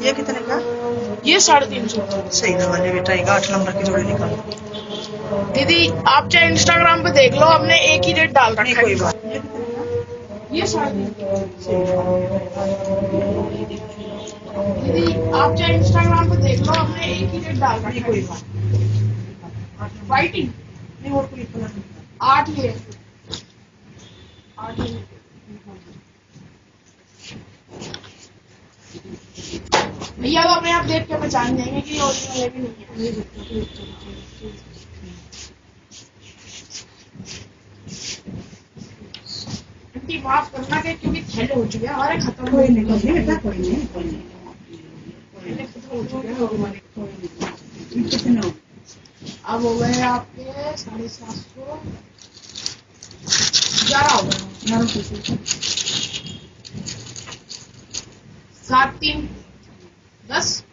ये कितने का? ये 350। सही दवा ले बेटा, एक 8 नंबर की जोड़ी निकालो। दीदी आप चाहे इंस्टाग्राम पे देख लो, हमने एक ही रेट डाल रखा नहीं है। कोई बात। ये कितने का? ये 350। सही दवा। दीदी आप चाहे इंस्टाग्राम पे देख लो, हमने एक ही रेट डाल रखा नहीं है। कोई बात। फाइटिंग नहीं और कोई कलर नहीं। 8 ये 8 ये। भैया तो अपने आप देख के पहचान जाएंगे कि ओरिजिनल है कि नहीं है। आंटी माफ करना कि क्योंकि थैले हो चुके हैं हमारे, खत्म कोई नहीं बेटा, कोई नहीं कोई नहीं। थैले खत्म हो चुके हैं हमारे। कितने हो? अब हो गए आपके 750। 11 हो गए। 7 3 10।